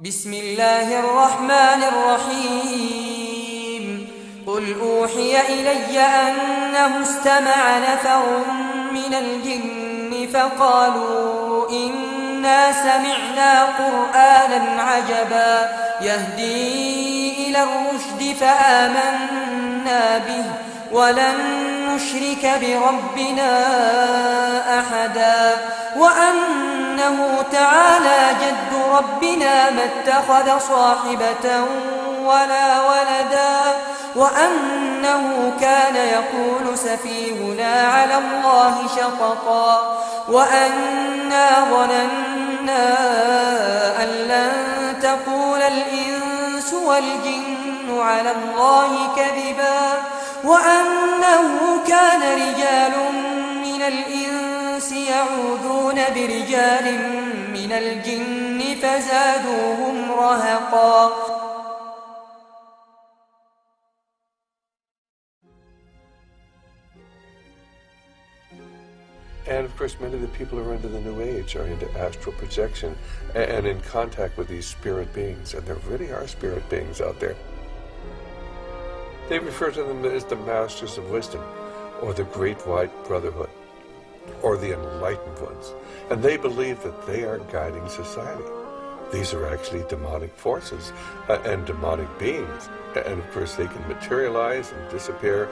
بسم الله الرحمن الرحيم قل أوحي إلي أنه استمع نفر من الجن فقالوا إنا سمعنا قرآنا عجبا يهدي إلى الرشد فآمنا به ولن نشرك بربنا أحدا وأنه تعالى جد ربنا ما اتخذ صاحبة ولا ولدا وأنه كان يقول سفيهنا على الله شططا وأنا ظننا أن لن تقول الإنس والجن على الله كذبا وأنه كان رجال من الإنس يعوذون برجال من الجن فزادوهم رهقا. And of course, many of the people who are into the New Age are into astral projection and in contact with these spirit beings. And there really are spirit beings out there. They refer to them as the Masters of Wisdom, or the Great White Brotherhood, or the Enlightened Ones. And they believe that they are guiding society. These are actually demonic forces and demonic beings. And of course, they can materialize and disappear.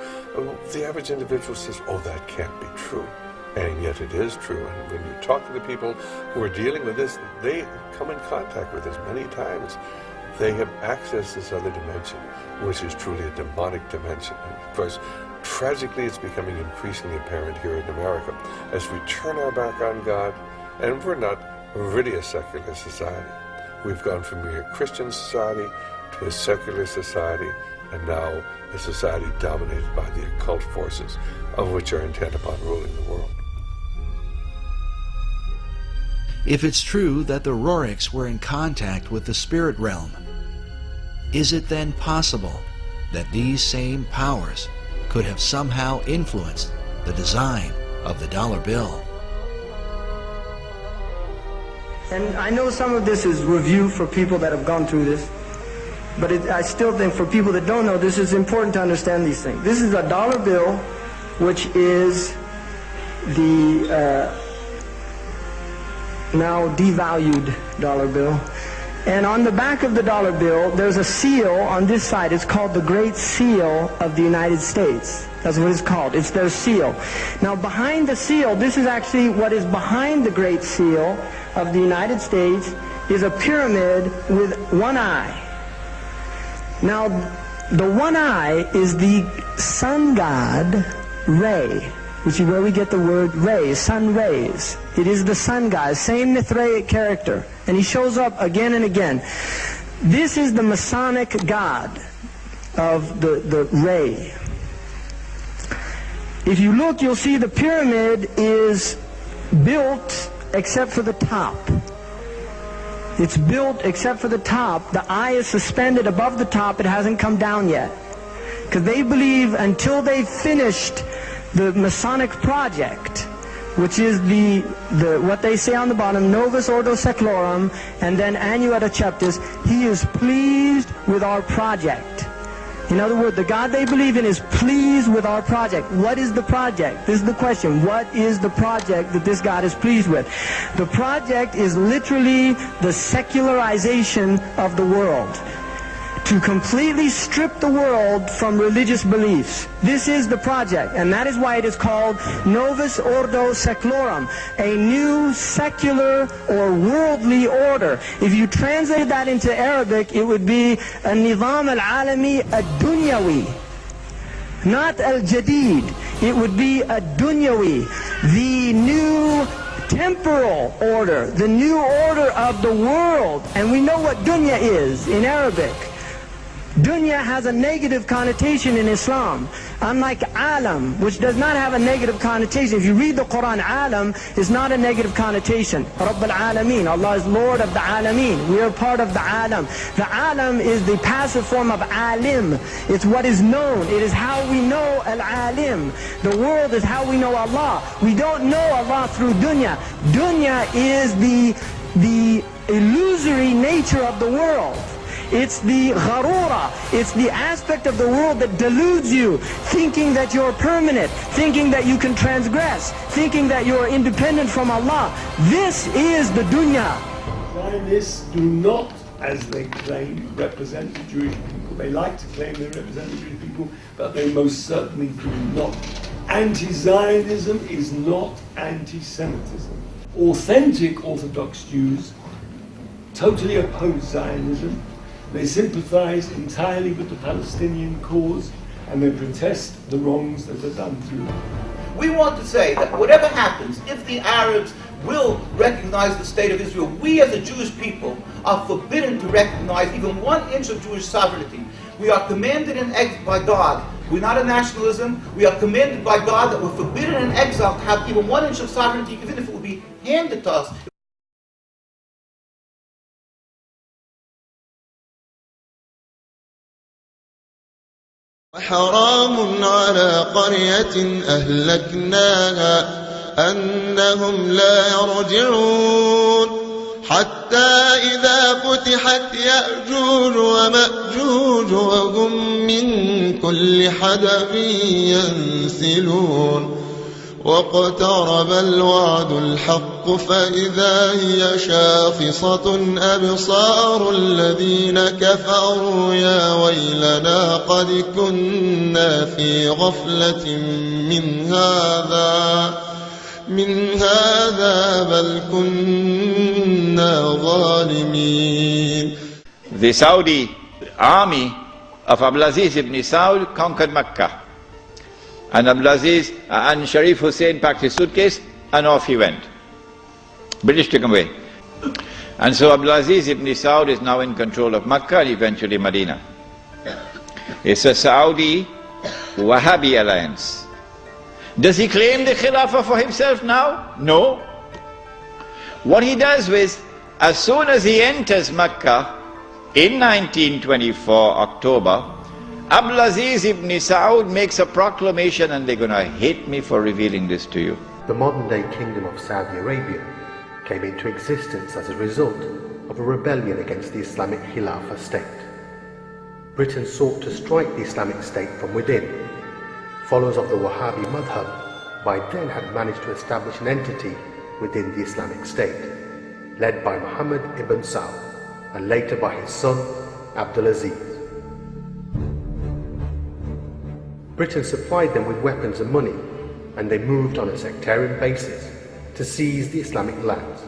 The average individual says, oh, that can't be true. And yet it is true. And when you talk to the people who are dealing with this, they come in contact with us many times. They have accessed this other dimension, which is truly a demonic dimension. And of course, tragically, it's becoming increasingly apparent here in America as we turn our back on God, and we're not really a secular society. We've gone from being a Christian society to a secular society, and now a society dominated by the occult forces, of which are intent upon ruling the world. If it's true that the Roriks were in contact with the spirit realm, is it then possible that these same powers could have somehow influenced the design of the dollar bill? And I know some of this is review for people that have gone through this, but I still think for people that don't know this, it's important to understand these things. This is a dollar bill, which is the now devalued dollar bill. And on the back of the dollar bill, there's a seal on this side. It's called the Great Seal of the United States. That's what it's called. It's their seal. Now behind the seal, this is actually what is behind the Great Seal of the United States, is a pyramid with one eye. Now the one eye is the sun god Re, which is where we get the word ray, sun rays. It is the sun god, same Mithraic character. And he shows up again and again. This is the Masonic god of the ray. If you look, you'll see the pyramid is built except for the top. It's built except for the top. The eye is suspended above the top. It hasn't come down yet. Because they believe until they've finished the Masonic project, which is the what they say on the bottom, Novus Ordo Seclorum, and then Annuetta Cheptis, he is pleased with our project. In other words, the God they believe in is pleased with our project. What is the project? This is the question. What is the project that this God is pleased with? The project is literally the secularization of the world. To completely strip the world from religious beliefs. This is the project, and that is why it is called Novus Ordo Seclorum, a new secular or worldly order. If you translate that into Arabic, it would be a Nizam al-Alami ad-Dunyawi, not al-Jadid. It would be ad-Dunyawi, the new temporal order, the new order of the world. And we know what dunya is in Arabic. Dunya has a negative connotation in Islam, unlike alam, which does not have a negative connotation. If you read the Quran, alam is not a negative connotation. Rabb al-Alameen, Allah is Lord of the Alameen. We are part of the alam. The alam is the passive form of alim. It's what is known. It is how we know al-alim. The world is how we know Allah. We don't know Allah through dunya. Dunya is the the illusory nature of the world. It's the gharura, it's the aspect of the world that deludes you, thinking that you're permanent, thinking that you can transgress, thinking that you're independent from Allah. This is the dunya. Zionists do not, as they claim, represent the Jewish people. They like to claim they represent the Jewish people, but they most certainly do not. Anti-Zionism is not anti-Semitism. Authentic Orthodox Jews totally oppose Zionism. They sympathize entirely with the Palestinian cause, and they protest the wrongs that are done to them. We want to say that whatever happens, if the Arabs will recognize the state of Israel, we as a Jewish people are forbidden to recognize even 1 inch of Jewish sovereignty. We are commanded by God. We're not a nationalism. We are commanded by God that we're forbidden in exile to have even 1 inch of sovereignty, even if it will be handed to us. وحرام على قرية أهلكناها أنهم لا يرجعون حتى إذا فتحت يأجوج ومأجوج وهم من كل حدب ينسلون واقترب الوعد الحق فإذا هي شاخصة أبصار الذين كفروا يا ويلنا قد كنا في غفلة من هذا بل كنا ظالمين. The Saudi army of Abdulaziz ibn Saud conquered Mecca. And Abdulaziz and Sharif Hussein packed his suitcase and off he went. British took him away. And so Abdulaziz ibn Saud is now in control of Mecca and eventually Medina. It's a Saudi Wahhabi alliance. Does he claim the Khilafah for himself now? No. What he does is, as soon as he enters Mecca in 1924 October, Abdulaziz ibn Saud makes a proclamation, and they're going to hate me for revealing this to you. The modern-day Kingdom of Saudi Arabia came into existence as a result of a rebellion against the Islamic Khilafah state. Britain sought to strike the Islamic State from within. Followers of the Wahhabi Madhab by then had managed to establish an entity within the Islamic State, led by Muhammad ibn Saud and later by his son Abdulaziz. Britain supplied them with weapons and money, and they moved on a sectarian basis to seize the Islamic lands,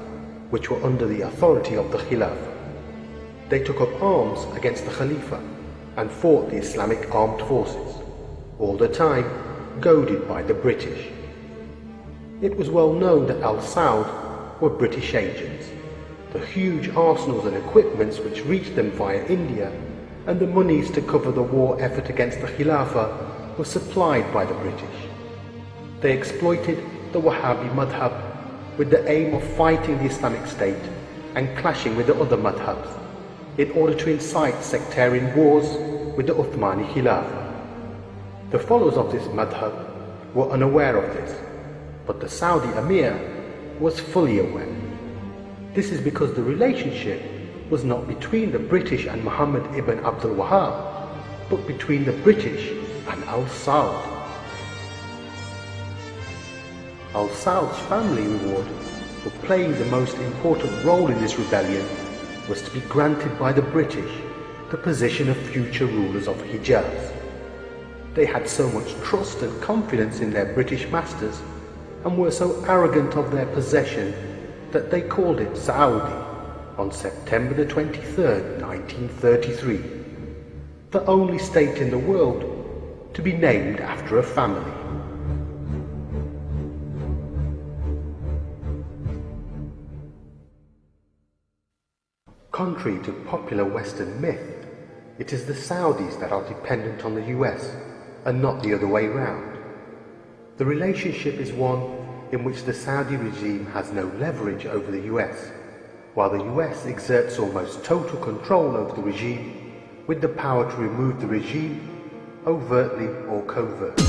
which were under the authority of the Khilafah. They took up arms against the Khalifa and fought the Islamic armed forces, all the time goaded by the British. It was well known that Al Saud were British agents. The huge arsenals and equipments which reached them via India and the monies to cover the war effort against the Khilafah were supplied by the British. They exploited the Wahhabi Madhab with the aim of fighting the Islamic State and clashing with the other Madhabs in order to incite sectarian wars with the Uthmani Khilafah. The followers of this Madhab were unaware of this, but the Saudi Emir was fully aware. This is because the relationship was not between the British and Muhammad ibn Abdul Wahhab, but between the British and Al Saud. Al Saud's family reward for playing the most important role in this rebellion was to be granted by the British the position of future rulers of Hijaz. They had so much trust and confidence in their British masters and were so arrogant of their possession that they called it Saudi on September the 23rd, 1933, the only state in the world to be named after a family. Contrary to popular Western myth, it is the Saudis that are dependent on the US and not the other way round. The relationship is one in which the Saudi regime has no leverage over the US, while the US exerts almost total control over the regime with the power to remove the regime overtly or covertly.